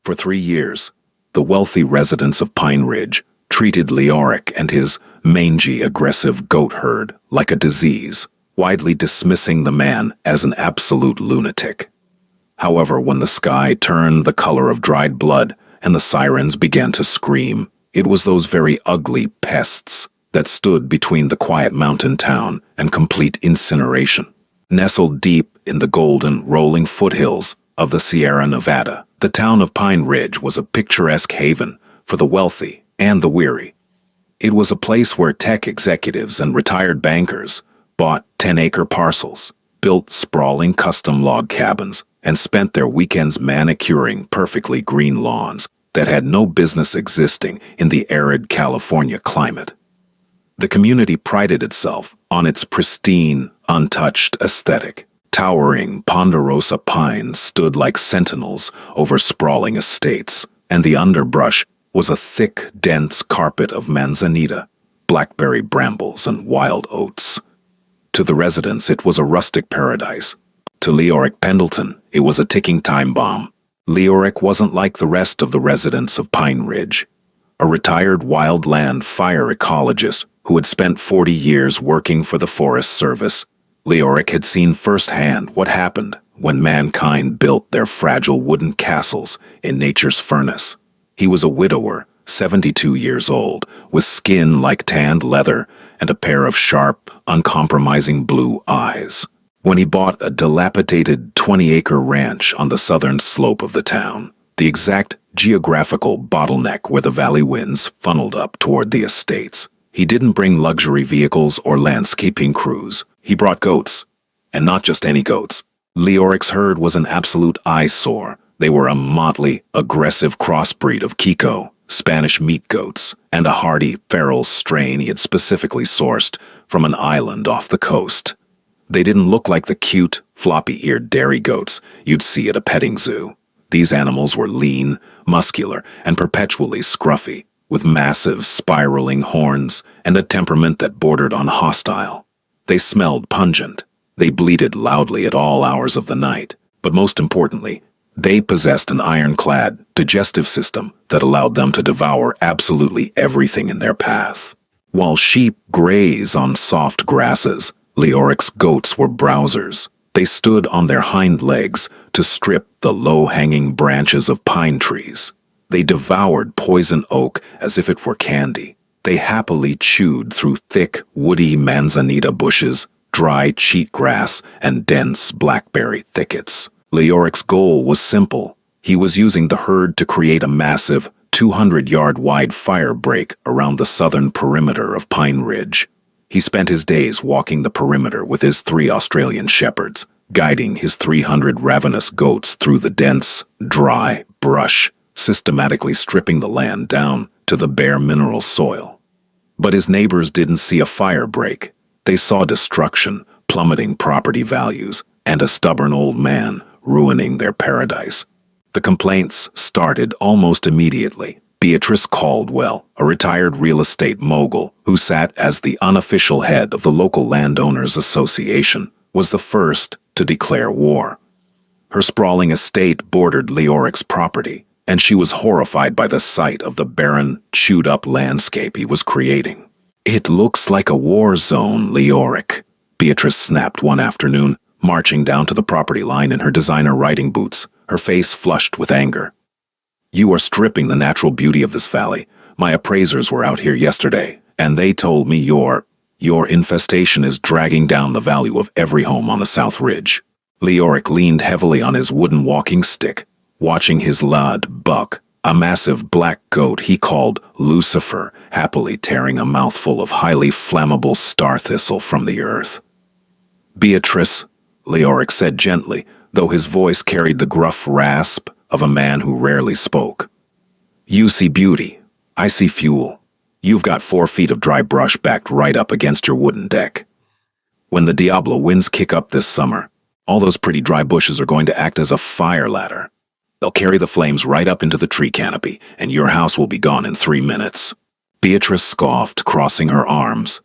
For 3 years, the wealthy residents of Pine Ridge treated Leoric and his mangy, aggressive goat herd like a disease, widely dismissing the man as an absolute lunatic. However, when the sky turned the color of dried blood and the sirens began to scream, it was those very ugly pests that stood between the quiet mountain town and complete incineration. Nestled deep in the golden, rolling foothills of the Sierra Nevada, the town of Pine Ridge was a picturesque haven for the wealthy and the weary. It was a place where tech executives and retired bankers bought 10-acre parcels, built sprawling custom log cabins, and spent their weekends manicuring perfectly green lawns that had no business existing in the arid California climate. The community prided itself on its pristine, untouched aesthetic. Towering ponderosa pines stood like sentinels over sprawling estates, and the underbrush was a thick, dense carpet of manzanita, blackberry brambles, and wild oats. To the residents, it was a rustic paradise. To Leoric Pendleton, it was a ticking time bomb. Leoric wasn't like the rest of the residents of Pine Ridge. A retired wildland fire ecologist who had spent 40 years working for the Forest Service, Leoric had seen firsthand what happened when mankind built their fragile wooden castles in nature's furnace. He was a widower, 72 years old, with skin like tanned leather and a pair of sharp, uncompromising blue eyes, when he bought a dilapidated 20-acre ranch on the southern slope of the town, the exact geographical bottleneck where the valley winds funneled up toward the estates. He didn't bring luxury vehicles or landscaping crews. He brought goats, and not just any goats. Leoric's herd was an absolute eyesore. They were a motley, aggressive crossbreed of Kiko, Spanish meat goats, and a hardy, feral strain he had specifically sourced from an island off the coast. They didn't look like the cute, floppy-eared dairy goats you'd see at a petting zoo. These animals were lean, muscular, and perpetually scruffy, with massive, spiraling horns and a temperament that bordered on hostile. They smelled pungent. They bleated loudly at all hours of the night. But most importantly, they possessed an ironclad digestive system that allowed them to devour absolutely everything in their path. While sheep graze on soft grasses, Leoric's goats were browsers. They stood on their hind legs to strip the low-hanging branches of pine trees. They devoured poison oak as if it were candy. They happily chewed through thick, woody manzanita bushes, dry cheatgrass, and dense blackberry thickets. Leoric's goal was simple. He was using the herd to create a massive, 200-yard-wide fire break around the southern perimeter of Pine Ridge. He spent his days walking the perimeter with his 3 Australian shepherds, guiding his 300 ravenous goats through the dense, dry brush, systematically stripping the land down to the bare mineral soil. But his neighbors didn't see a fire break. They saw destruction, plummeting property values, and a stubborn old man ruining their paradise. The complaints started almost immediately. Beatrice Caldwell, a retired real estate mogul who sat as the unofficial head of the local landowners association, was the first to declare war. Her sprawling estate bordered Leoric's property, and she was horrified by the sight of the barren, chewed-up landscape he was creating. "It looks like a war zone, Leoric," Beatrice snapped one afternoon, marching down to the property line in her designer riding boots, her face flushed with anger. "You are stripping the natural beauty of this valley. My appraisers were out here yesterday, and they told me your infestation is dragging down the value of every home on the South Ridge." Leoric leaned heavily on his wooden walking stick, watching his lad Buck, a massive black goat he called Lucifer, happily tearing a mouthful of highly flammable star thistle from the earth. "Beatrice," Leoric said gently, though his voice carried the gruff rasp of a man who rarely spoke. "You see beauty. I see fuel. You've got 4 feet of dry brush backed right up against your wooden deck. When the Diablo winds kick up this summer, all those pretty dry bushes are going to act as a fire ladder. They'll carry the flames right up into the tree canopy, and your house will be gone in 3 minutes." Beatrice scoffed, crossing her arms.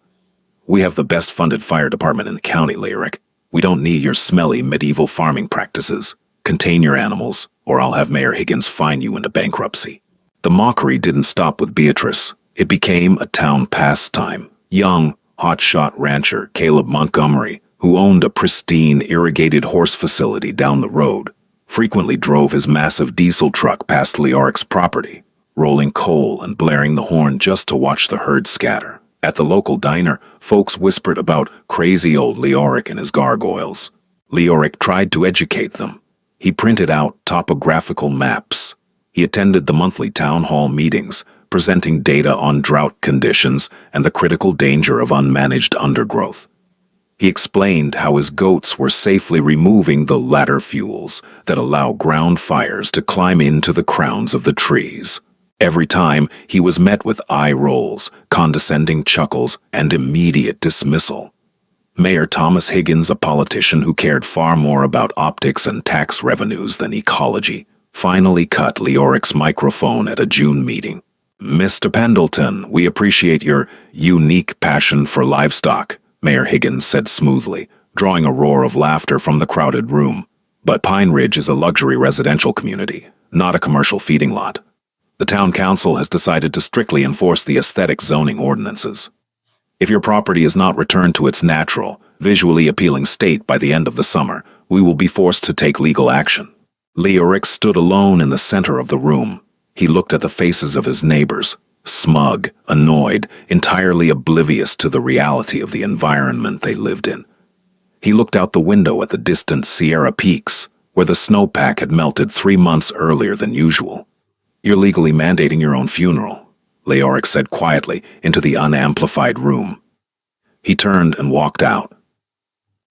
"We have the best-funded fire department in the county, Leoric. We don't need your smelly medieval farming practices. Contain your animals, or I'll have Mayor Higgins fine you into bankruptcy." The mockery didn't stop with Beatrice. It became a town pastime. Young, hotshot rancher Caleb Montgomery, who owned a pristine irrigated horse facility down the road, frequently drove his massive diesel truck past Leoric's property, rolling coal and blaring the horn just to watch the herd scatter. At the local diner, folks whispered about crazy old Leoric and his gargoyles. Leoric tried to educate them. He printed out topographical maps. He attended the monthly town hall meetings, presenting data on drought conditions and the critical danger of unmanaged undergrowth. He explained how his goats were safely removing the ladder fuels that allow ground fires to climb into the crowns of the trees. Every time, he was met with eye rolls, condescending chuckles, and immediate dismissal. Mayor Thomas Higgins, a politician who cared far more about optics and tax revenues than ecology, finally cut Leoric's microphone at a June meeting. "Mr. Pendleton, we appreciate your unique passion for livestock," Mayor Higgins said smoothly, drawing a roar of laughter from the crowded room. "But Pine Ridge is a luxury residential community, not a commercial feeding lot. The town council has decided to strictly enforce the aesthetic zoning ordinances. If your property is not returned to its natural, visually appealing state by the end of the summer, we will be forced to take legal action." Leoric stood alone in the center of the room. He looked at the faces of his neighbors, smug, annoyed, entirely oblivious to the reality of the environment they lived in. He looked out the window at the distant Sierra Peaks, where the snowpack had melted 3 months earlier than usual. "You're legally mandating your own funeral," Leoric said quietly into the unamplified room. He turned and walked out.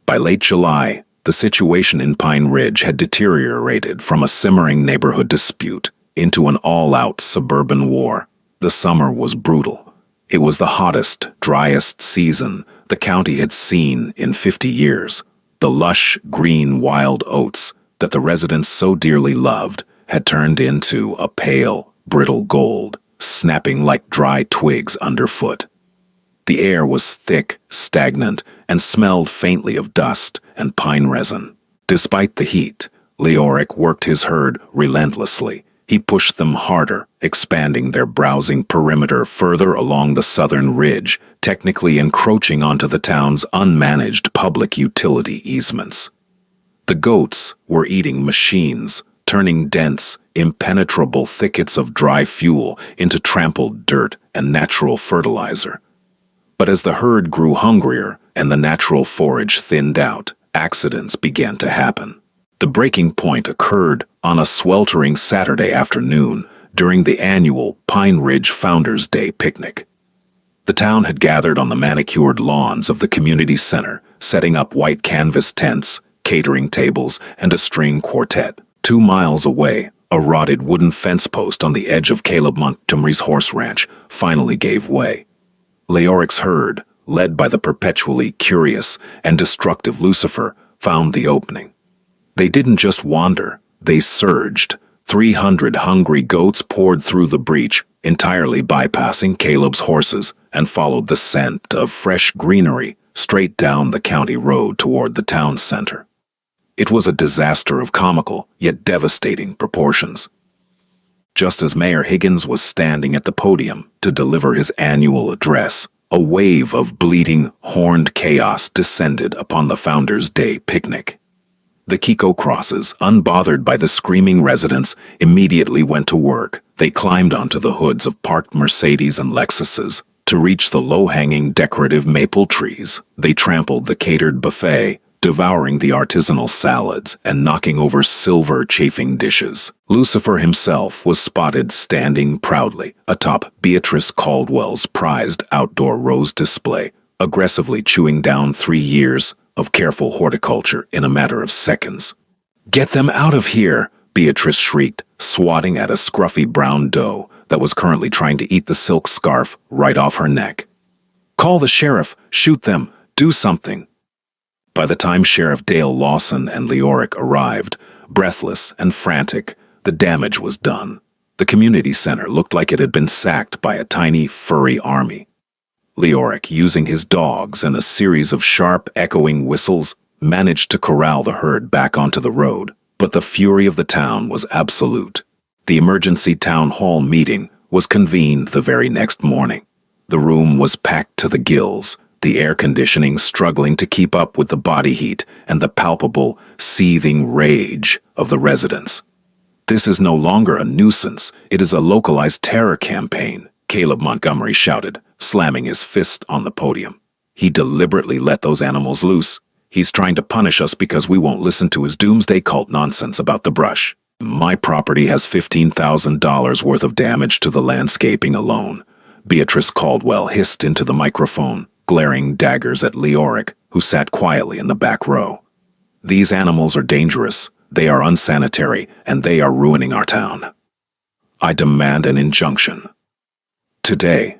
By late July, the situation in Pine Ridge had deteriorated from a simmering neighborhood dispute into an all-out suburban war. The summer was brutal. It was the hottest, driest season the county had seen in 50 years. The lush, green wild oats that the residents so dearly loved had turned into a pale, brittle gold, snapping like dry twigs underfoot. The air was thick, stagnant, and smelled faintly of dust and pine resin. Despite the heat, Leoric worked his herd relentlessly. He pushed them harder, expanding their browsing perimeter further along the southern ridge, technically encroaching onto the town's unmanaged public utility easements. The goats were eating machines, turning dense, impenetrable thickets of dry fuel into trampled dirt and natural fertilizer. But as the herd grew hungrier and the natural forage thinned out, accidents began to happen. The breaking point occurred on a sweltering Saturday afternoon during the annual Pine Ridge Founders Day picnic. The town had gathered on the manicured lawns of the community center, setting up white canvas tents, catering tables, and a string quartet. 2 miles away, a rotted wooden fence post on the edge of Caleb Montgomery's horse ranch finally gave way. Leoric's herd, led by the perpetually curious and destructive Lucifer, found the opening. They didn't just wander, they surged. 300 hungry goats poured through the breach, entirely bypassing Caleb's horses, and followed the scent of fresh greenery straight down the county road toward the town center. It was a disaster of comical, yet devastating proportions. Just as Mayor Higgins was standing at the podium to deliver his annual address, a wave of bleating, horned chaos descended upon the Founders' Day picnic. The Kiko crosses, unbothered by the screaming residents, immediately went to work. They climbed onto the hoods of parked Mercedes and Lexuses. To reach the low-hanging decorative maple trees, they trampled the catered buffet, devouring the artisanal salads and knocking over silver chafing dishes. Lucifer himself was spotted standing proudly atop Beatrice Caldwell's prized outdoor rose display, aggressively chewing down 3 years of careful horticulture in a matter of seconds. "Get them out of here!" Beatrice shrieked, swatting at a scruffy brown doe that was currently trying to eat the silk scarf right off her neck. "Call the sheriff! Shoot them! Do something!" By the time Sheriff Dale Lawson and Leoric arrived, breathless and frantic, the damage was done. The community center looked like it had been sacked by a tiny, furry army. Leoric, using his dogs and a series of sharp, echoing whistles, managed to corral the herd back onto the road. But the fury of the town was absolute. The emergency town hall meeting was convened the very next morning. The room was packed to the gills, the air conditioning struggling to keep up with the body heat and the palpable, seething rage of the residents. "This is no longer a nuisance, it is a localized terror campaign," Caleb Montgomery shouted, slamming his fist on the podium. "He deliberately let those animals loose. He's trying to punish us because we won't listen to his doomsday cult nonsense about the brush. My property has $15,000 worth of damage to the landscaping alone," Beatrice Caldwell hissed into the microphone, glaring daggers at Leoric, who sat quietly in the back row. "These animals are dangerous, they are unsanitary, and they are ruining our town. I demand an injunction." Today,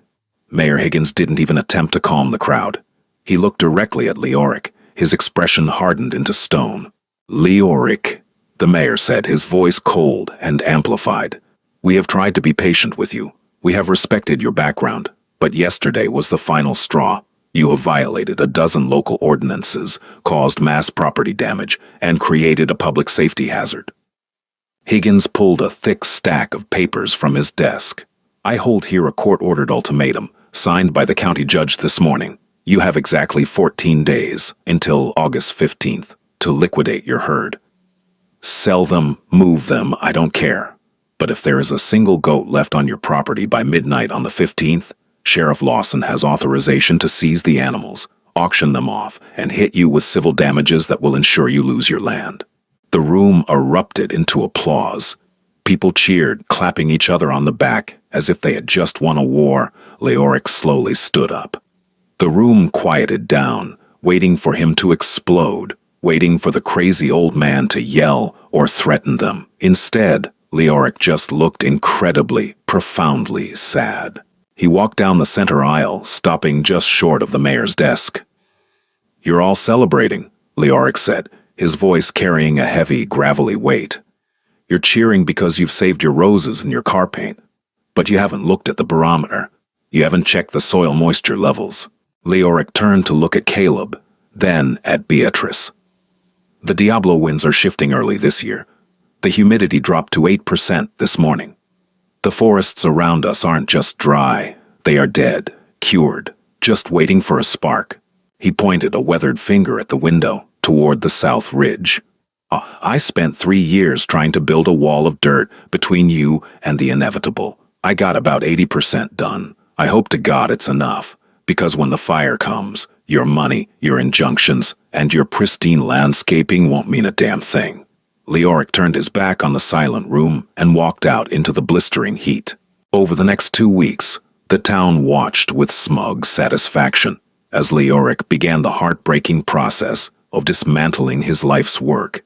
Mayor Higgins didn't even attempt to calm the crowd. He looked directly at Leoric, his expression hardened into stone. "Leoric," the mayor said, his voice cold and amplified, "we have tried to be patient with you. We have respected your background, but yesterday was the final straw. You have violated a dozen local ordinances, caused mass property damage, and created a public safety hazard." Higgins pulled a thick stack of papers from his desk. "I hold here a court-ordered ultimatum, signed by the county judge this morning. You have exactly 14 days, until August 15th, to liquidate your herd. Sell them, move them, I don't care. But if there is a single goat left on your property by midnight on the 15th, Sheriff Lawson has authorization to seize the animals, auction them off, and hit you with civil damages that will ensure you lose your land." The room erupted into applause. People cheered, clapping each other on the back, as if they had just won a war. Leoric slowly stood up. The room quieted down, waiting for him to explode, waiting for the crazy old man to yell or threaten them. Instead, Leoric just looked incredibly, profoundly sad. He walked down the center aisle, stopping just short of the mayor's desk. "You're all celebrating," Leoric said, his voice carrying a heavy, gravelly weight. "You're cheering because you've saved your roses and your car paint. But you haven't looked at the barometer. You haven't checked the soil moisture levels." Leoric turned to look at Caleb, then at Beatrice. "The Diablo winds are shifting early this year. The humidity dropped to 8% this morning. The forests around us aren't just dry, they are dead, cured, just waiting for a spark." He pointed a weathered finger at the window, toward the south ridge. "I spent 3 years trying to build a wall of dirt between you and the inevitable. I got about 80% done. I hope to God it's enough, because when the fire comes, your money, your injunctions, and your pristine landscaping won't mean a damn thing." Leoric turned his back on the silent room and walked out into the blistering heat. Over the next 2 weeks, the town watched with smug satisfaction as Leoric began the heartbreaking process of dismantling his life's work.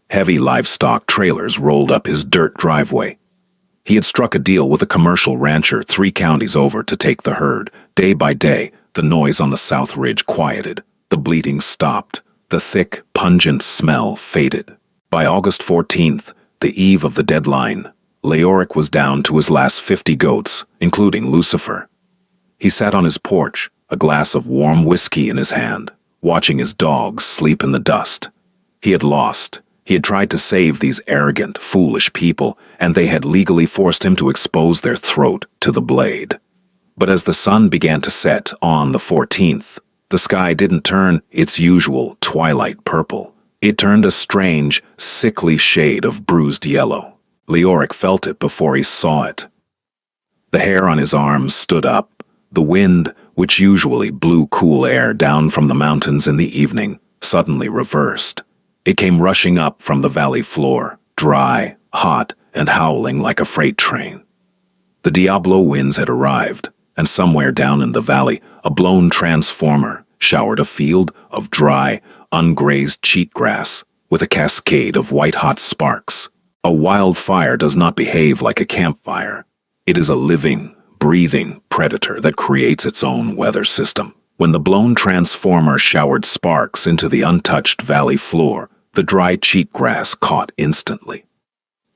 Heavy livestock trailers rolled up his dirt driveway. He had struck a deal with a commercial rancher 3 counties over to take the herd. Day by day, the noise on the south ridge quieted. The bleating stopped. The thick, pungent smell faded. By August 14th, the eve of the deadline, Leoric was down to his last 50 goats, including Lucifer. He sat on his porch, a glass of warm whiskey in his hand, watching his dogs sleep in the dust. He had lost. He had tried to save these arrogant, foolish people, and they had legally forced him to expose their throat to the blade. But as the sun began to set on the 14th, the sky didn't turn its usual twilight purple. It turned a strange, sickly shade of bruised yellow. Leoric felt it before he saw it. The hair on his arms stood up. The wind, which usually blew cool air down from the mountains in the evening, suddenly reversed. It came rushing up from the valley floor, dry, hot, and howling like a freight train. The Diablo winds had arrived, and somewhere down in the valley, a blown transformer showered a field of dry, ungrazed cheatgrass with a cascade of white-hot sparks. A wildfire does not behave like a campfire. It is a living, breathing predator that creates its own weather system. When the blown transformer showered sparks into the untouched valley floor, the dry cheatgrass caught instantly.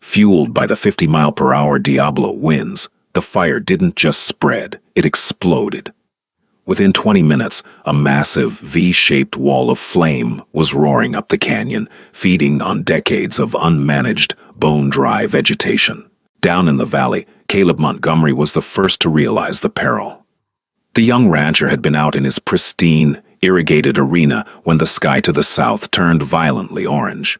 Fueled by the 50-mile-per-hour Diablo winds, the fire didn't just spread, it exploded. Within 20 minutes, a massive V-shaped wall of flame was roaring up the canyon, feeding on decades of unmanaged, bone-dry vegetation. Down in the valley, Caleb Montgomery was the first to realize the peril. The young rancher had been out in his pristine, irrigated arena when the sky to the south turned violently orange.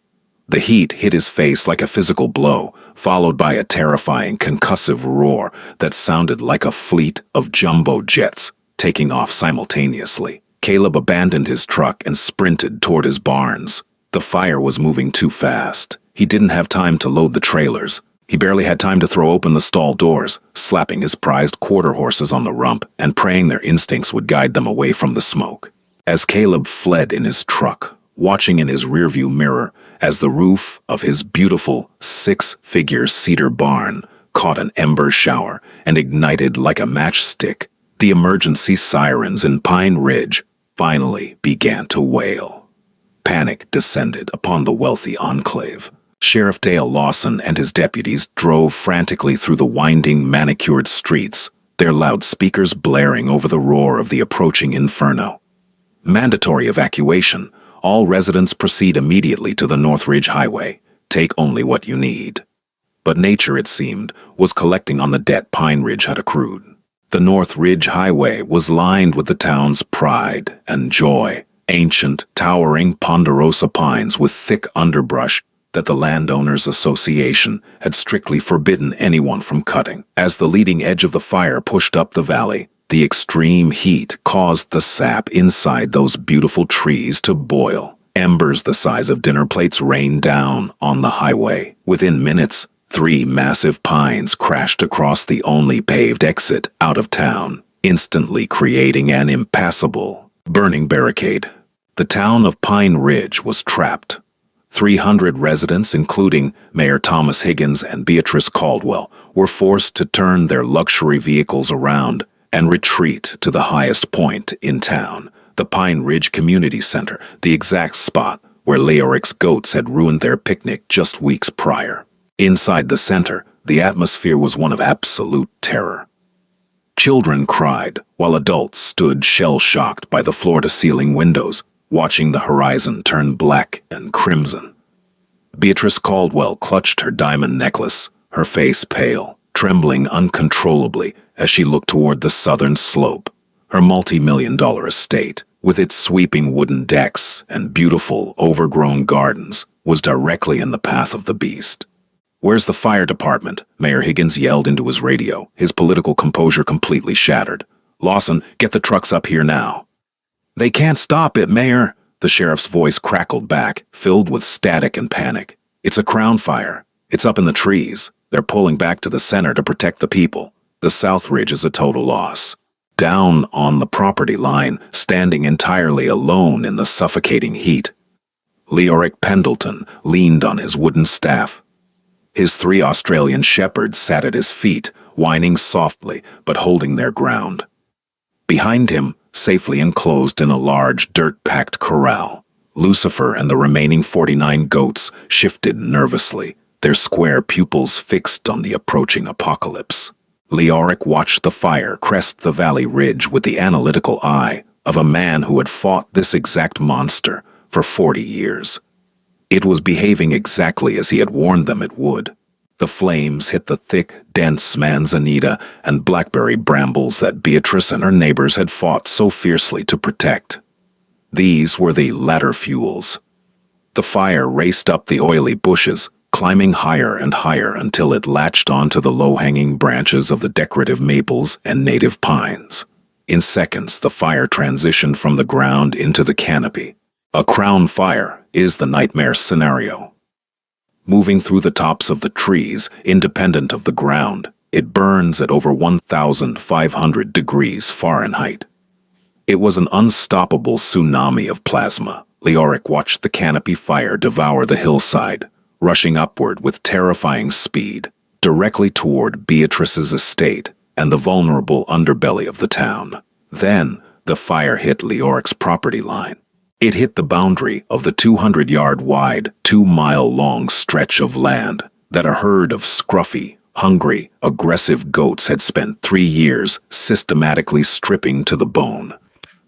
The heat hit his face like a physical blow, followed by a terrifying concussive roar that sounded like a fleet of jumbo jets taking off simultaneously. Caleb abandoned his truck and sprinted toward his barns. The fire was moving too fast. He didn't have time to load the trailers. He barely had time to throw open the stall doors, slapping his prized quarter horses on the rump and praying their instincts would guide them away from the smoke. As Caleb fled in his truck, watching in his rearview mirror as the roof of his beautiful six-figure cedar barn caught an ember shower and ignited like a matchstick, the emergency sirens in Pine Ridge finally began to wail. Panic descended upon the wealthy enclave. Sheriff Dale Lawson and his deputies drove frantically through the winding, manicured streets, their loudspeakers blaring over the roar of the approaching inferno. Mandatory evacuation. All residents proceed immediately to the Northridge Highway. Take only what you need. But nature, it seemed, was collecting on the debt Pine Ridge had accrued. The Northridge Highway was lined with the town's pride and joy, ancient, towering ponderosa pines with thick underbrush that the Landowners Association had strictly forbidden anyone from cutting. As the leading edge of the fire pushed up the valley, the extreme heat caused the sap inside those beautiful trees to boil. Embers the size of dinner plates rained down on the highway. Within minutes, 3 massive pines crashed across the only paved exit out of town, instantly creating an impassable, burning barricade. The town of Pine Ridge was trapped. 300 residents, including Mayor Thomas Higgins and Beatrice Caldwell, were forced to turn their luxury vehicles around and retreat to the highest point in town, the Pine Ridge Community Center, the exact spot where Leoric's goats had ruined their picnic just weeks prior. Inside the center, the atmosphere was one of absolute terror. Children cried, while adults stood shell-shocked by the floor-to-ceiling windows, watching the horizon turn black and crimson. Beatrice Caldwell clutched her diamond necklace, her face pale, trembling uncontrollably as she looked toward the southern slope. Her multi-million-dollar estate, with its sweeping wooden decks and beautiful, overgrown gardens, was directly in the path of the beast. "Where's the fire department?" Mayor Higgins yelled into his radio, his political composure completely shattered. "Lawson, get the trucks up here now." "They can't stop it, Mayor," the sheriff's voice crackled back, filled with static and panic. "It's a crown fire. It's up in the trees. They're pulling back to the center to protect the people. The South Ridge is a total loss." Down on the property line, standing entirely alone in the suffocating heat, Leoric Pendleton leaned on his wooden staff. His 3 Australian shepherds sat at his feet, whining softly but holding their ground. Behind him, safely enclosed in a large dirt-packed corral, Lucifer and the remaining 49 goats shifted nervously, their square pupils fixed on the approaching apocalypse. Leoric watched the fire crest the valley ridge with the analytical eye of a man who had fought this exact monster for 40 years. It was behaving exactly as he had warned them it would. The flames hit the thick, dense manzanita and blackberry brambles that Beatrice and her neighbors had fought so fiercely to protect. These were the ladder fuels. The fire raced up the oily bushes, climbing higher and higher until it latched onto the low-hanging branches of the decorative maples and native pines. In seconds, the fire transitioned from the ground into the canopy. A crown fire is the nightmare scenario. Moving through the tops of the trees, independent of the ground, it burns at over 1,500 degrees Fahrenheit. It was an unstoppable tsunami of plasma. Leoric watched the canopy fire devour the hillside, rushing upward with terrifying speed, directly toward Beatrice's estate and the vulnerable underbelly of the town. Then, the fire hit Leoric's property line. It hit the boundary of the 200-yard-wide, 2-mile-long stretch of land that a herd of scruffy, Hungry, aggressive goats had spent 3 years systematically stripping to the bone.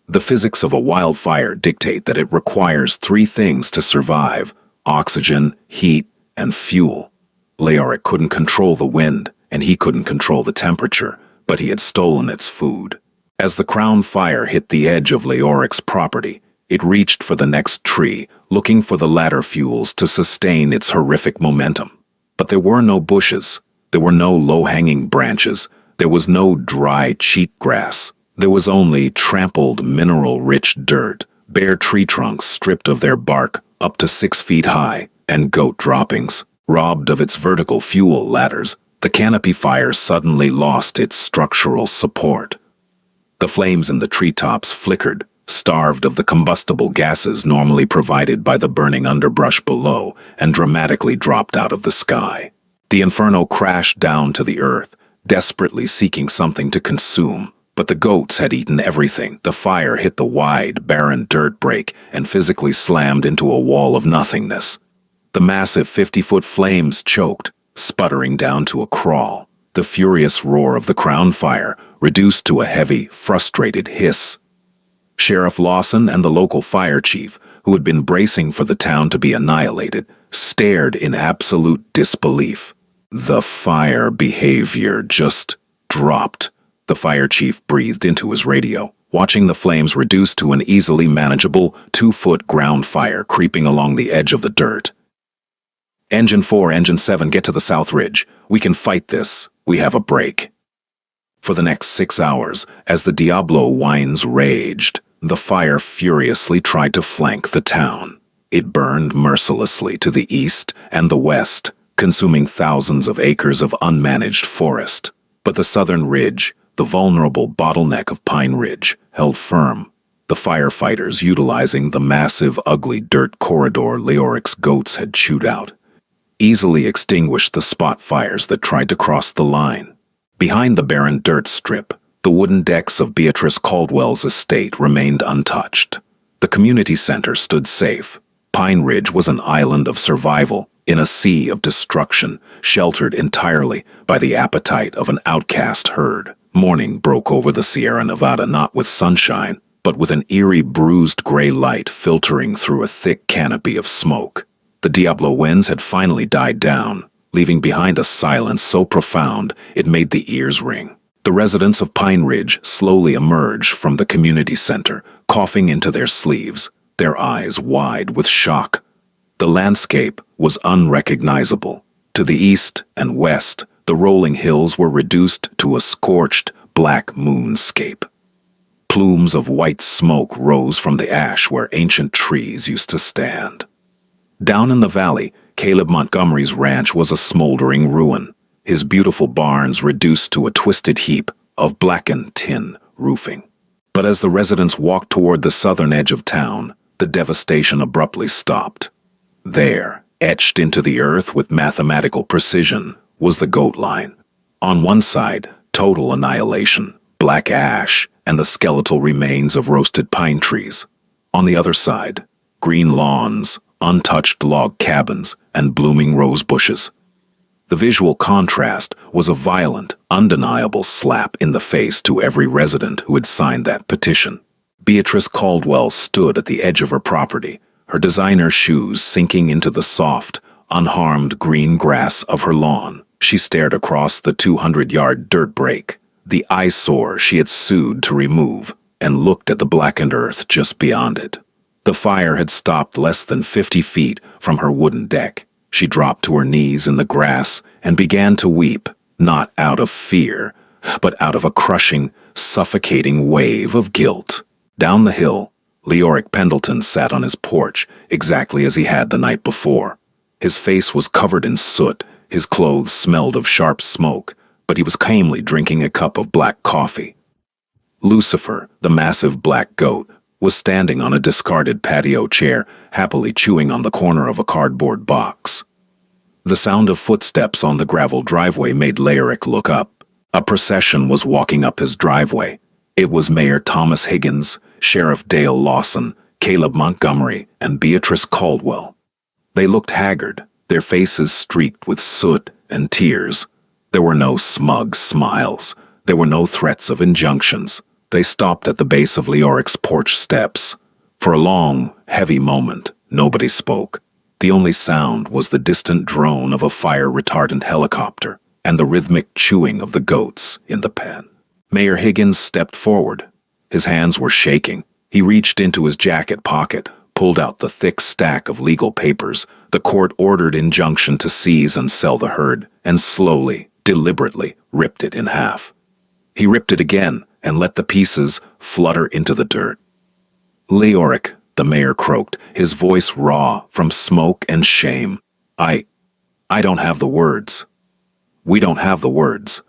The physics of a wildfire dictate that it requires three things to survive: oxygen, heat, and fuel. Leoric couldn't control the wind, and he couldn't control the temperature, but he had stolen its food. As the crown fire hit the edge of Leoric's property, it reached for the next tree, looking for the ladder fuels to sustain its horrific momentum. But there were no bushes. There were no low-hanging branches. There was no dry cheatgrass. There was only trampled, mineral-rich dirt, bare tree trunks stripped of their bark up to 6 feet high, and goat droppings. Robbed of its vertical fuel ladders, the canopy fire suddenly lost its structural support. The flames in the treetops flickered, starved of the combustible gases normally provided by the burning underbrush below, and dramatically dropped out of the sky. The inferno crashed down to the earth, desperately seeking something to consume. But the goats had eaten everything. The fire hit the wide, barren dirt break and physically slammed into a wall of nothingness. The massive 50-foot flames choked, sputtering down to a crawl. The furious roar of the crown fire reduced to a heavy, frustrated hiss. Sheriff Lawson and the local fire chief, who had been bracing for the town to be annihilated, stared in absolute disbelief. The fire behavior just dropped. The fire chief breathed into his radio, watching the flames reduce to an easily manageable 2-foot ground fire creeping along the edge of the dirt. Engine 4, Engine 7, get to the South Ridge. We can fight this. We have a break. For the next 6 hours, as the Diablo winds raged, the fire furiously tried to flank the town. It burned mercilessly to the east and the west, consuming thousands of acres of unmanaged forest. But the southern ridge, the vulnerable bottleneck of Pine Ridge, held firm. The firefighters, utilizing the massive, ugly dirt corridor Leoric's goats had chewed out, easily extinguished the spot fires that tried to cross the line. Behind the barren dirt strip, the wooden decks of Beatrice Caldwell's estate remained untouched. The community center stood safe. Pine Ridge was an island of survival in a sea of destruction, sheltered entirely by the appetite of an outcast herd. Morning broke over the Sierra Nevada not with sunshine, but with an eerie, bruised gray light filtering through a thick canopy of smoke. The Diablo winds had finally died down, leaving behind a silence so profound it made the ears ring. The residents of Pine Ridge slowly emerged from the community center, coughing into their sleeves, their eyes wide with shock. The landscape was unrecognizable. To the east and west, the rolling hills were reduced to a scorched, black moonscape. Plumes of white smoke rose from the ash where ancient trees used to stand. Down in the valley, Caleb Montgomery's ranch was a smoldering ruin, his beautiful barns reduced to a twisted heap of blackened tin roofing. But as the residents walked toward the southern edge of town, the devastation abruptly stopped. There, etched into the earth with mathematical precision, was the goat line. On one side, total annihilation, black ash, and the skeletal remains of roasted pine trees. On the other side, green lawns, untouched log cabins, and blooming rose bushes. The visual contrast was a violent, undeniable slap in the face to every resident who had signed that petition. Beatrice Caldwell stood at the edge of her property, her designer shoes sinking into the soft, unharmed green grass of her lawn. She stared across the 200-yard dirt break, the eyesore she had sued to remove, and looked at the blackened earth just beyond it. The fire had stopped less than 50 feet from her wooden deck. She dropped to her knees in the grass and began to weep, not out of fear, but out of a crushing, suffocating wave of guilt. Down the hill, Leoric Pendleton sat on his porch, exactly as he had the night before. His face was covered in soot, his clothes smelled of sharp smoke, but he was calmly drinking a cup of black coffee. Lucifer, the massive black goat, was standing on a discarded patio chair, happily chewing on the corner of a cardboard box. The sound of footsteps on the gravel driveway made Leoric look up. A procession was walking up his driveway. It was Mayor Thomas Higgins, Sheriff Dale Lawson, Caleb Montgomery, and Beatrice Caldwell. They looked haggard, their faces streaked with soot and tears. There were no smug smiles. There were no threats of injunctions. They stopped at the base of Leoric's porch steps. For a long, heavy moment, nobody spoke. The only sound was the distant drone of a fire-retardant helicopter and the rhythmic chewing of the goats in the pen. Mayor Higgins stepped forward. His hands were shaking. He reached into his jacket pocket, pulled out the thick stack of legal papers, the court-ordered injunction to seize and sell the herd, and slowly, deliberately ripped it in half. He ripped it again and let the pieces flutter into the dirt. "Leoric," the mayor croaked, his voice raw from smoke and shame. I don't have the words." "We don't have the words."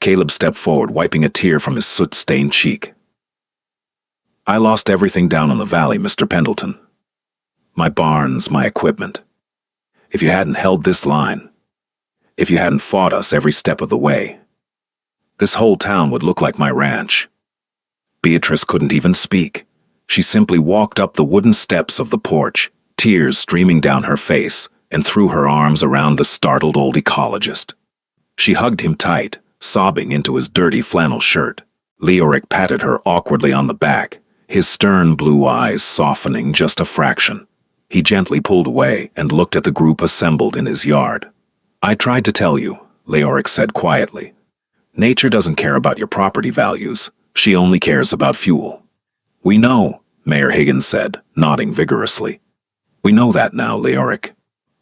Caleb stepped forward, wiping a tear from his soot-stained cheek. "I lost everything down in the valley, Mr. Pendleton. My barns, my equipment. If you hadn't held this line, if you hadn't fought us every step of the way, this whole town would look like my ranch." Beatrice couldn't even speak. She simply walked up the wooden steps of the porch, tears streaming down her face, and threw her arms around the startled old ecologist. She hugged him tight, sobbing into his dirty flannel shirt. Leoric patted her awkwardly on the back, his stern blue eyes softening just a fraction. He gently pulled away and looked at the group assembled in his yard. "I tried to tell you," Leoric said quietly. "Nature doesn't care about your property values. She only cares about fuel." "We know," Mayor Higgins said, nodding vigorously. "We know that now, Leoric.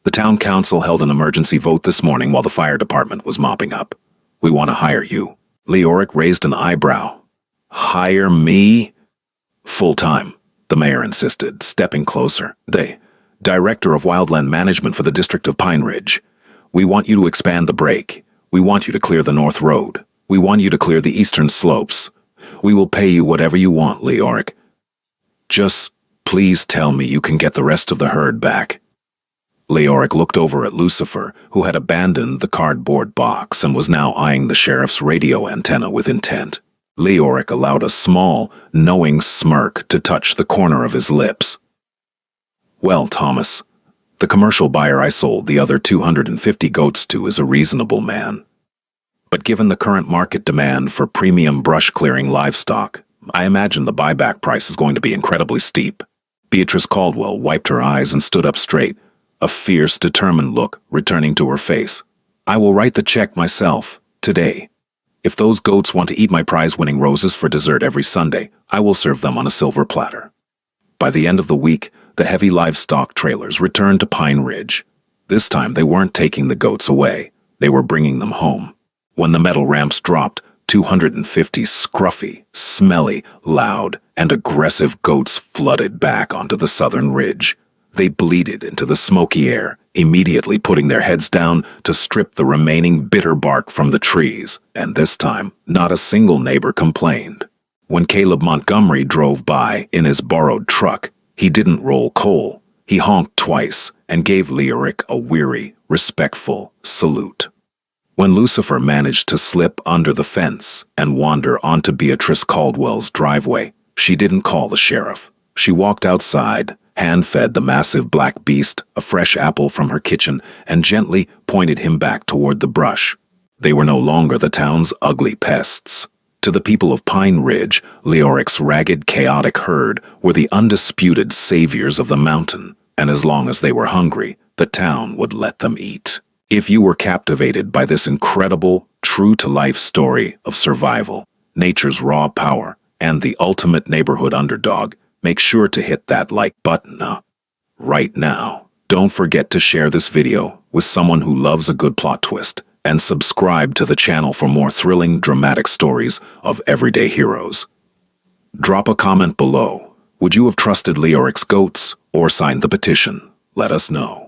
The town council held an emergency vote this morning while the fire department was mopping up. We want to hire you." Leoric raised an eyebrow. "Hire me?" "Full-time," the mayor insisted, stepping closer. "Director of Wildland Management for the District of Pine Ridge. We want you to expand the break. We want you to clear the North Road. We want you to clear the eastern slopes. We will pay you whatever you want, Leoric. Just please tell me you can get the rest of the herd back." Leoric looked over at Lucifer, who had abandoned the cardboard box and was now eyeing the sheriff's radio antenna with intent. Leoric allowed a small, knowing smirk to touch the corner of his lips. "Well, Thomas, the commercial buyer I sold the other 250 goats to is a reasonable man. But given the current market demand for premium brush-clearing livestock, I imagine the buyback price is going to be incredibly steep." Beatrice Caldwell wiped her eyes and stood up straight, a fierce, determined look returning to her face. "I will write the check myself, today. If those goats want to eat my prize-winning roses for dessert every Sunday, I will serve them on a silver platter." By the end of the week, the heavy livestock trailers returned to Pine Ridge. This time they weren't taking the goats away, they were bringing them home. When the metal ramps dropped, 250 scruffy, smelly, loud, and aggressive goats flooded back onto the southern ridge. They bleated into the smoky air, immediately putting their heads down to strip the remaining bitter bark from the trees, and this time, not a single neighbor complained. When Caleb Montgomery drove by in his borrowed truck, he didn't roll coal. He honked twice and gave Leoric a weary, respectful salute. When Lucifer managed to slip under the fence and wander onto Beatrice Caldwell's driveway, she didn't call the sheriff. She walked outside, hand-fed the massive black beast a fresh apple from her kitchen, and gently pointed him back toward the brush. They were no longer the town's ugly pests. To the people of Pine Ridge, Leoric's ragged, chaotic herd were the undisputed saviors of the mountain, and as long as they were hungry, the town would let them eat. If you were captivated by this incredible, true-to-life story of survival, nature's raw power, and the ultimate neighborhood underdog, make sure to hit that like button right now. Don't forget to share this video with someone who loves a good plot twist, and subscribe to the channel for more thrilling, dramatic stories of everyday heroes. Drop a comment below. Would you have trusted Leoric's goats or signed the petition? Let us know.